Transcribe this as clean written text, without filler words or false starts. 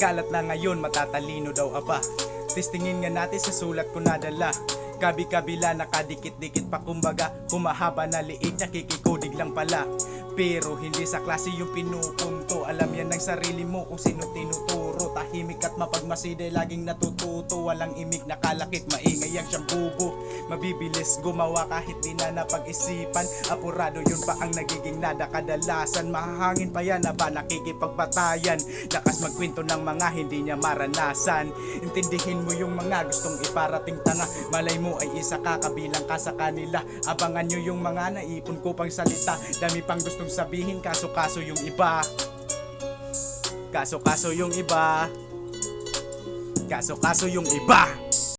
Kalat na ngayon, matatalino daw aba. Testingin nga natin sa sulat ko nadala. Kabi-kabila, nakadikit-dikit pa kumbaga. Humahaba na liit, nakikikodig lang pala. Pero hindi sa klase yung pinupunto. Alam yan ng sarili mo kung sino tinuturo. Tahimik at mapagmaside, laging natututo. Walang imik, nakalakip, maingay ang siyang bubo. Mabibilis gumawa kahit di na napag-isipan. Apurado yun pa ang nagiging nada kadalasan. Mahahangin pa yan na ba nakikipagpatayan. Lakas magkwento ng mga hindi niya maranasan. Intindihin mo yung mga gustong iparating tanga. Malay mo ay isa ka, kabilang ka sa kanila. Abangan nyo yung mga naipon ko pang salita. Dami pang gustong sabihin, kaso-kaso yung iba. Kaso-kaso yung iba. Kaso-kaso yung iba.